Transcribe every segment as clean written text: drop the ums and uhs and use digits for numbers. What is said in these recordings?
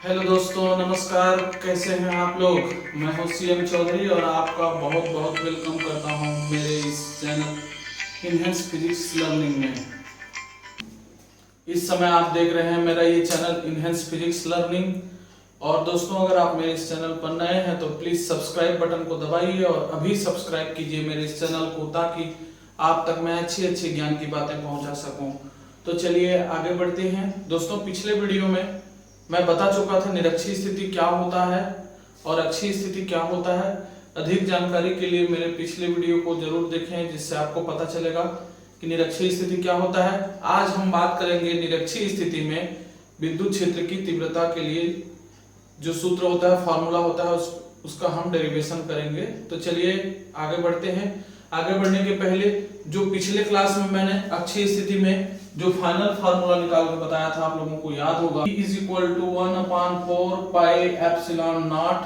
Hello दोस्तों, नमस्कार। कैसे हैं आप लोग। मैं हूं सीएम चौधरी और आपका बहुत बहुत वेलकम करता हूं मेरे इस चैनल इनहेंस फिजिक्स लर्निंग में। इस समय आप देख रहे हैं मेरा ये चैनल इनहेंस फिजिक्स लर्निंग। और दोस्तों, अगर आप मेरे इस चैनल पर नए हैं तो प्लीज सब्सक्राइब बटन को दबाइए और अभी सब्सक्राइब कीजिए मेरे इस चैनल को, ताकि आप तक मैं अच्छी अच्छी ज्ञान की बातें पहुंचा सकूं। तो चलिए आगे बढ़ते हैं। दोस्तों, पिछले वीडियो में मैं बता चुका था निरक्षीय स्थिति क्या होता है और अक्षीय स्थिति क्या होता है। अधिक जानकारी के लिए मेरे पिछले वीडियो को जरूर देखें, जिससे आपको पता चलेगा कि निरक्षीय स्थिति क्या होता है। आज हम बात करेंगे निरक्षीय स्थिति में विद्युत क्षेत्र की तीव्रता के लिए जो सूत्र होता है, फॉर्मूला होता है, उसका हम डेरिवेशन करेंगे। तो चलिए आगे बढ़ते हैं। आगे बढ़ने के पहले जो पिछले क्लास में मैंने अक्षीय स्थिति में जो फाइनल फार्मूला निकाल कर बताया था, आप लोगों को याद होगा, E = 1/4 pi epsilon not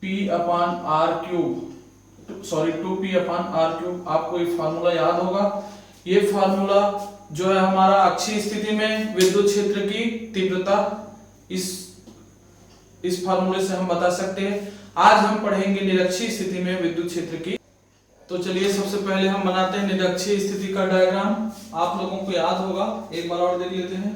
P/r³, 2P/r³। आपको ये फार्मूला याद होगा। ये फार्मूला जो है हमारा अक्षीय स्थिति में विद्युत क्षेत्र की तीव्रता, इस फार्मूले से हम बता सकते हैं। आज हम पढ़ेंगे निरक्षीय स्थिति में विद्युत क्षेत्र की। तो चलिए सबसे पहले हम बनाते हैं निरक्षीय स्थिति का डायग्राम। आप लोगों को याद होगा, एक बार और देख लेते हैं।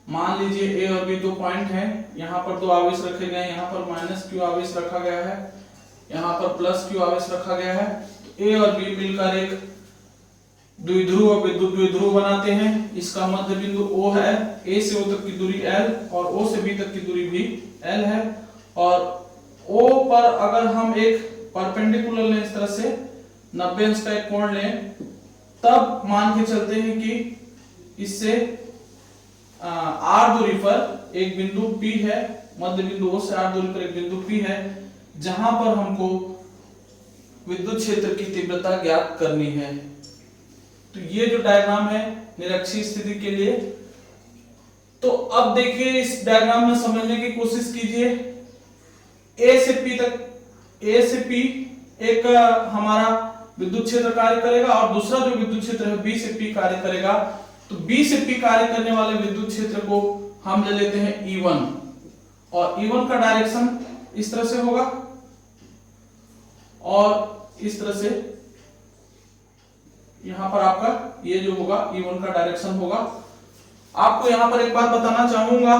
मान लीजिए ए और बी दो पॉइंट हैं। यहाँ पर दो आवेश रखे गए हैं, यहाँ पर -q आवेश रखा गया है, यहाँ पर +q आवेश रखा गया है। तो ए और बी मिलकर एक द्विध्रुव और विद्युत द्विध्रुव बनाते हैं। इसका मध्य बिंदु O है, A से O तक की दूरी L और O से B तक की दूरी भी L है। और O पर अगर हम एक परपेंडिकुलर लें, इस तरह से 90 अंश का एक कोण लें, तब मान के चलते हैं कि इससे R दूरी पर एक बिंदु P है, मध्य बिंदु O से R दूरी पर एक बिंदु P है, जहां पर हमको विद्युत क्षेत्र की तीव्रता ज्ञात करनी है। तो ये जो डायग्राम है निरक्षीय स्थिति के लिए। तो अब देखिए, इस डायग्राम में समझने की कोशिश कीजिए। A से P एक हमारा विद्युत क्षेत्र कार्य करेगा और दूसरा जो विद्युत क्षेत्र है B से P कार्य करेगा। तो B से P कार्य करने वाले विद्युत क्षेत्र को हम ले लेते हैं E1, और E1 का डायरेक्शन इस तरह से होगा और इस तरह से यहां पर आपका ये जो होगा E1 का डायरेक्शन होगा। आपको यहां पर एक बात बताना चाहूंगा,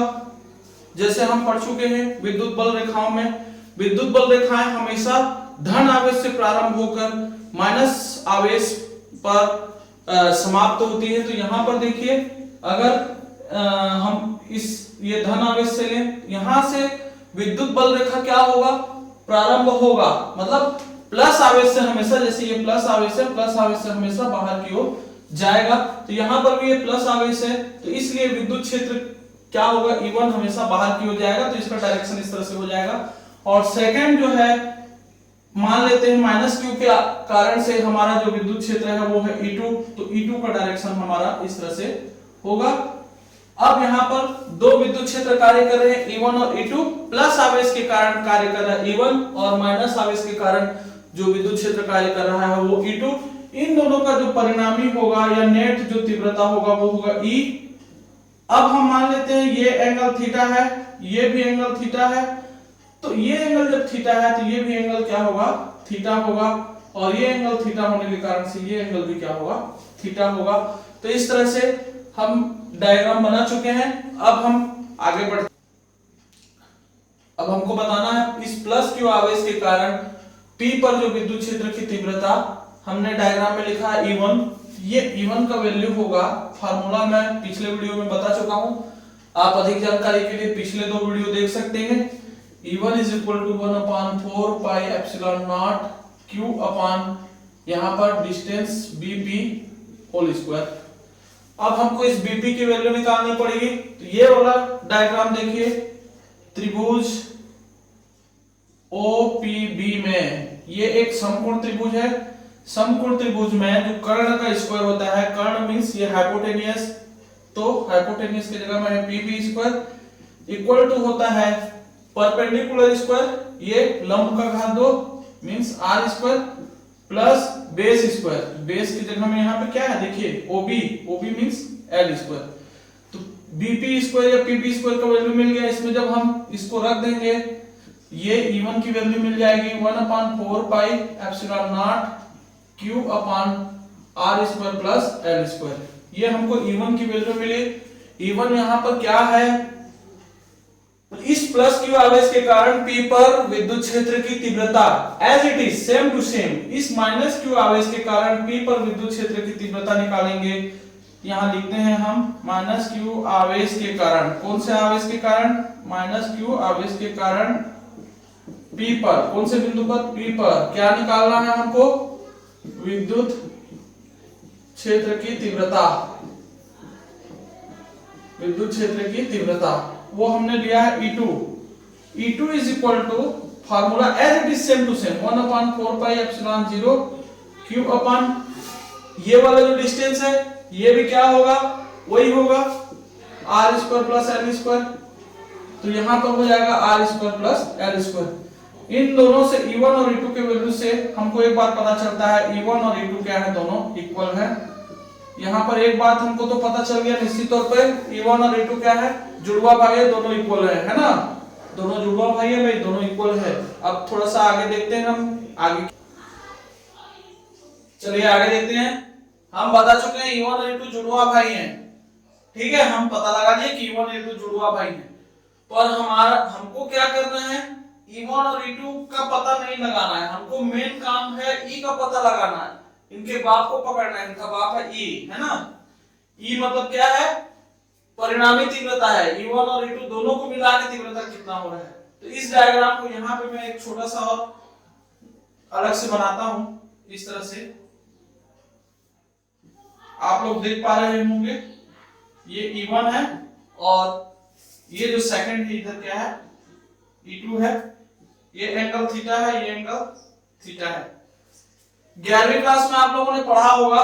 जैसे हम पढ़ चुके हैं विद्युत बल रेखाओं में, विद्युत बल रेखाएं हमेशा धन आवेश से प्रारंभ होकर माइनस आवेश पर समाप्त होती है। तो यहां पर देखिए, अगर हम ये धन आवेश से लें, यहां से विद्युत बल रेखा क्या होगा, प्रारंभ होगा, मतलब प्लस आवेश से हमेशा, जैसे ये प्लस आवेश है, प्लस आवेश से हमेशा बाहर की ओर जाएगा। तो यहां पर भी ये प्लस आवेश है, तो इसलिए विद्युत क्षेत्र क्या होगा, E1 हमेशा बाहर की ओर जाएगा। तो इसका डायरेक्शन इस तरह से हो जाएगा। और सेकंड जो है, मान लेते हैं -q के कारण से हमारा जो विद्युत क्षेत्र है वो है E2। तो E2 का डायरेक्शन हमारा इस तरह से होगा। अब यहाँ पर दो विद्युत क्षेत्र कार्य कर रहे हैं, E1 और E2। प्लस आवेश के कारण कार्य कर रहा है E1 और माइनस आवेश के कारण जो विद्युत क्षेत्र कार्य कर रहा है वो E2। इन दोनों का जो परिणामी होगा या नेट जो तीव्रता होगा वो होगा E। अब हम मान लेते हैं ये एंगल थीटा है, ये भी एंगल थीटा है। तो ये एंगल जब थीटा है तो ये भी एंगल क्या होगा, थीटा होगा। और ये एंगल थीटा होने के कारण से ये एंगल भी क्या होगा, थीटा होगा। तो इस तरह से हम डायग्राम बना चुके हैं। अब हम आगे बढ़ते, अब हमको बताना है इस +q आवेश के कारण P पर जो विद्युत क्षेत्र की तीव्रता हमने डायग्राम में लिखा है E1। ये E1 का वैल्यू होगा, फार्मूला मैं पिछले वीडियो में बता चुका हूं। आप अधिक जानकारी के लिए पिछले दो वीडियो देख सकते हैं। E1 = 1/4 pi epsilon naught Q अपान यहां पर डिस्टेंस BP होल स्क्वायर। अब हमको इस BP की वैल्यू निकालनी पड़ेगी। तो ये वाला डायग्राम देखिए, त्रिभुज OPB में ये एक समकोण त्रिभुज है। समकोण त्रिभुज में जो कर्ण का स्क्वायर होता है, कर्ण मींस ये हाइपोटेनियस, तो हाइपोटेनियस की जगह में PB² इक्वल टू होता है परपेंडिकुलर स्क्वायर, ये लंब का घात 2 means R² plus base square, base की जगह में यहाँ पे क्या है देखिए ओबी, ओबी मींस एल स्क्वायर, तो बीपी स्क्वायर या पीबी स्क्वायर का वैल्यू मिल गया। इसमें जब हम इसको रख देंगे ये E1 की वैल्यू मिल जाएगी 1/4 pi epsilon naught Q upon R square plus L square. ये हमको E1 की वैल्यू मिली। E1 यहाँ पर क्या है, इस प्लस Q आवेश के कारण P पर विद्युत क्षेत्र की तीव्रता as it is same to same, इस माइनस Q आवेश के कारण P पर विद्युत क्षेत्र की तीव्रता निकालेंगे। यहां लिखते हैं हम माइनस Q आवेश के कारण, कौन से आवेश के कारण, माइनस Q आवेश के कारण P पर, कौन से बिंदु पर, P पर क्या निकालना है हमको, विद्युत क्षेत्र की तीव्रता, विद्युत क्षेत्र की तीव्रता वो हमने लिया है E2। E2 is equal to formula as it is same to same 1/4 pi epsilon 0 Q upon ये वाला जो डिस्टेंस है ये भी क्या होगा, वही होगा R square plus L square, तो यहां पर हो जाएगा R square plus L square. इन दोनों से E1 और E2 के वैल्यू से हमको एक बात पता चलता है, E1 और E2 क्या है, दोनों इक्वल है। यहाँ पर एक बात हमको तो पता चल गया निश्चित तौर पे, E1 और E2 क्या है, जुड़वा भाई है, दोनों इक्वल है ना, दोनों जुड़वा भाई है भाई, दोनों इक्वल है। अब थोड़ा सा आगे देखते हैं हम, आगे चलिए आगे देखते हैं। हम बता चुके हैं E1 और E2 जुड़वा भाई हैं, ठीक है, हम पता लगा दिए कि E1 और E2 जुड़वा भाई हैं, पर हमको क्या करना है, E1 और E2 का पता नहीं लगाना है, हमको मेन काम है E का पता लगाना है, इनके बाप को पकड़ना है, इनका बाप है E, है ना। E मतलब क्या है, परिणामी तीव्रता है, E1 और E2 दोनों को मिला के तीव्रता कितना हो रहा है। तो इस डायग्राम को यहाँ पे मैं एक छोटा सा और अलग से बनाता हूं, इस तरह से आप लोग देख पा रहे होंगे, ये E1 है और ये जो सेकंड है इधर क्या है, E2 है, ये एंगल थीटा है, ये एंगल थीटा है। 11वीं क्लास में आप लोगों ने पढ़ा होगा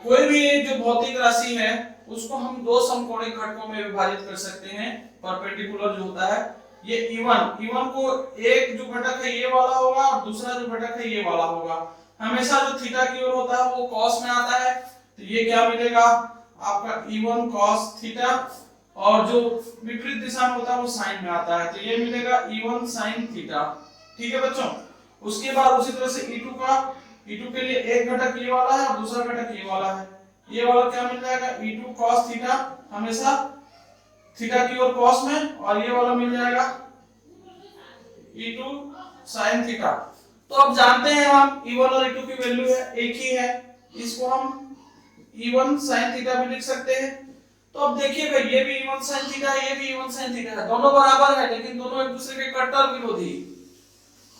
कोई भी जो भौतिक राशि है उसको हम दो समकोणिक घटकों में विभाजित कर सकते हैं, परपेंडिकुलर जो होता है, ये E1 को एक जो घटक है ये वाला होगा और दूसरा जो घटक है ये वाला होगा। हमेशा जो थीटा की ओर होता है वो कॉस में आता है, तो ये क्या मिलेगा आपका E1 cos थीटा, और जो विपरीत दिशा में होता है वो साइन में आता है, तो ये मिलेगा E1 sin थीटा, ठीक है बच्चों। उसके बाद उसी तरह से E2 के लिए एक घटक ये वाला है और दूसरा घटक ये वाला है, ये वाला क्या मिल जाएगा E2 cos थीटा, हमेशा थीटा की ओर cos में, और ये वाला मिल जाएगा E2 sin थीटा। तो अब जानते हैं हम E1 और E2 की वैल्यू है एक ही है, इसको हम E1 sin थीटा भी लिख सकते हैं। तो अब देखिए भाई ये भी E1 sin थीटा है, ये भी E1 sin थीटा है, दोनों बराबर है लेकिन दोनों एक दूसरे के कट्टर विरोधी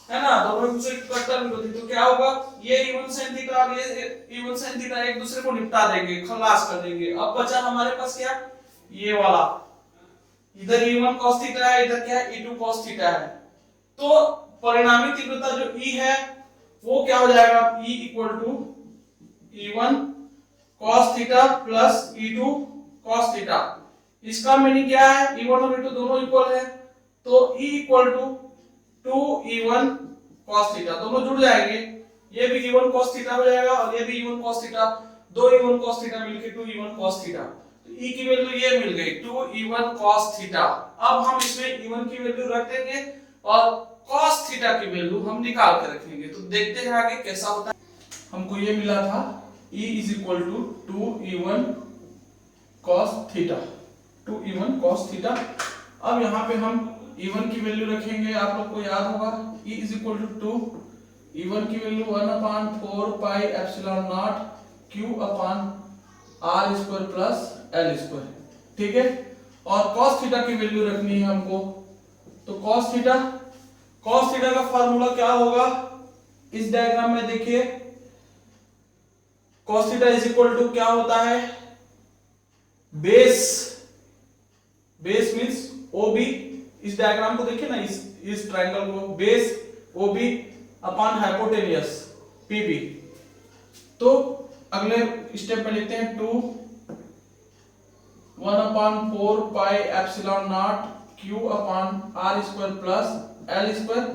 है ना, दोनों एक दूसरे के कट्टर विरोधी, तो क्या होगा ये E1 sin थीटा और ये E1 sin थीटा एक दूसरे को निपटा देंगे, खलास कर देंगे। अब बचा हमारे पास क्या, ये वाला, इधर E1 cos थीटा है, इधर क्या है E2 cos थीटा है, तो परिणामी तीव्रता जो E है वो क्या हो जाएगा E equal to E1 cos theta plus E2 cos theta. इसका मीनिंग क्या है, E1 और E2 दोनों इक्वल है, तो E equal to 2E1 cos theta, दोनों जुड़ जाएंगे, ये भी E1 cos थीटा हो जाएगा और ये भी E1 cos थीटा, दो E1 cos थीटा मिलके 2E1 cos थीटा, तो E की वैल्यू ये मिल गई 2E1 cos थीटा। अब हम इसमें E1 की वैल्यू रख देंगे और cos थीटा की वैल्यू हम निकाल के रखेंगे, तो देखते हैं आगे कैसा होता है। हमको ये मिला था E is equal to 2E1 cos theta, 2E1 cos theta. अब यहाँ पे हम E1 की वैल्यू रखेंगे, आप लोग को याद होगा E is equal to 2, E1 की value 1/4 pi epsilon naught Q upon R square plus L square, ठीक है। और cos थीटा की वैल्यू रखनी है हमको, तो cos थीटा का फार्मूला क्या होगा, इस डायग्राम में देखिए cos theta is equal to क्या होता है, बेस मींस OB, इस डायग्राम को देखिए ना, इस ट्रायंगल को, base OB upon hypotenuse PB। तो अगले स्टेप में लिखते हैं 2 1/4 pi epsilon naught Q upon R square plus L square.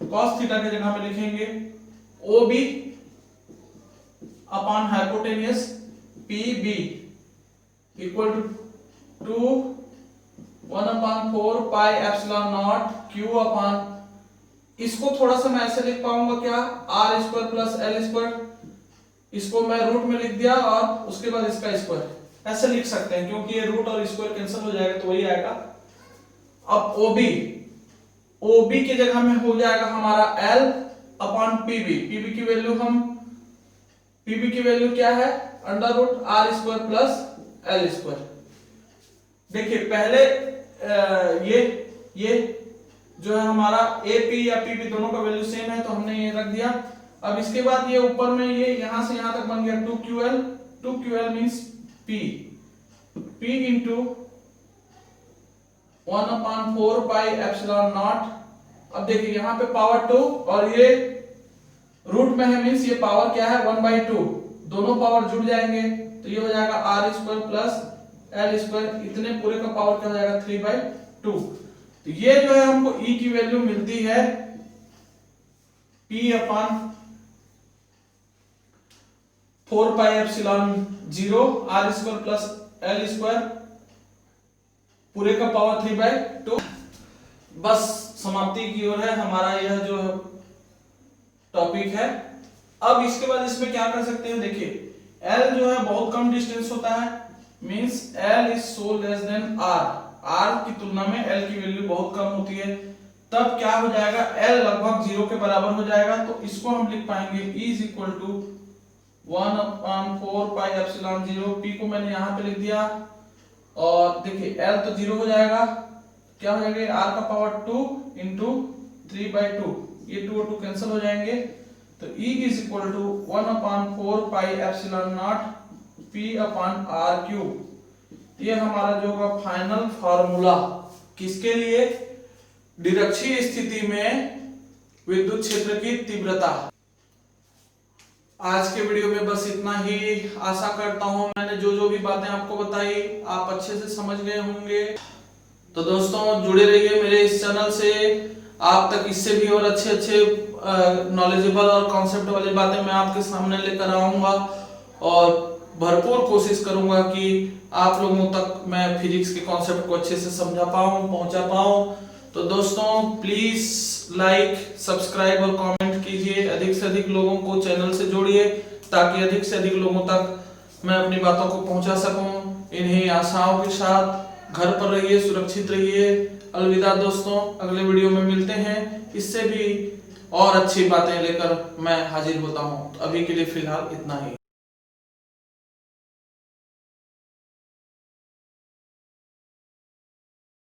cos theta की जगह में लिखेंगे OB upon hypotenuse PB equal to 1/4 pi epsilon naught Q upon, इसको थोड़ा सा मैं ऐसे लिख पाऊंगा क्या, R square plus L square, इसको मैं रूट में लिख दिया और उसके बाद इसका स्क्वायर, ऐसे लिख सकते हैं क्योंकि ये रूट और स्क्वायर कैंसिल हो जाएगा तो वही आएगा। अब OB की जगह में हो जाएगा हमारा L अपॉन PB की वैल्यू PB की वैल्यू क्या है, under root R square plus L square. देखिए पहले ये जो है हमारा AP या PB दोनों का वैल्यू सेम है तो हमने ये रख दिया। अब इसके बाद ये ऊपर में ये यहां से यहां तक बन गया 2QL means P into 1/4 pi epsilon not. अब देखिए यहाँ पे पावर 2 और ये रूट में है मींस ये पावर क्या है 1/2, दोनों पावर जुड़ जाएंगे तो ये हो जाएगा R square plus L square, इतने पूरे का पावर क्या हो जाएगा 3/2। तो ये जो है हमको E की वैल्यू मिलती है P अपॉन 4 पाई epsilon 0 R square plus L square, पूरे का पावर 3/2। बस समाप्ति की ओर है हमारा यह जो टॉपिक है। अब इसके बाद इसमें क्या कर सकते हैं, देखिए L जो है बहुत कम डिस्टेंस होता है means L is so less than R की तुलना में L की वैल्यू बहुत कम होती है, तब क्या हो जाएगा L लगभग 0 के बराबर हो जाएगा। तो इसको हम लिख पाएंगे E is equal to 1/4 pi epsilon 0, P को मैंने यहाँ पे लिख दिया और देखिए L तो 0 हो जाएगा, क्या हो जाएगा R का पावर 2 इंटू 3/2, ये 2 और 2 कैंसिल हो जाएंगे तो E is equal to 1/4 pi epsilon naught P upon R cube. ये हमारा जो होगा फाइनल फार्मूला किसके लिए, डिरक्षीय स्थिति में विद्युत क्षेत्र की तीव्रता। आज के वीडियो में बस इतना ही, आशा करता हूं मैंने जो भी बातें आपको बताई आप अच्छे से समझ गए होंगे। तो दोस्तों जुड़े रहिए मेरे इस चैनल से, आप तक इससे भी और अच्छे नॉलेजेबल और कॉन्सेप्ट वाली बातें मैं आपके सामने लेकर आऊंगा और भरपूर कोशिश करूंगा कि आप लोगों तक मैं फिजिक्स के कॉन्सेप्ट को अच्छे से समझा पाऊं, पहुंचा पाऊं। तो दोस्तों प्लीज लाइक, सब्सक्राइब और कमेंट कीजिए, अधिक से अधिक लोगों को चैनल से जोड़िए ताकि अधिक से अधिक लोगों तक मैं अपनी बातों को पहुंचा सकूं। इन्हीं आशाओं के साथ घर पर रहिए, सुरक्षित रहिए। अलविदा दोस्तों, अगले वीडियो में मिलते हैं, इससे भी और अच्छी बातें लेकर मैं हाजिर होता हूं। तो अभी के लिए फिलहाल इतना ही।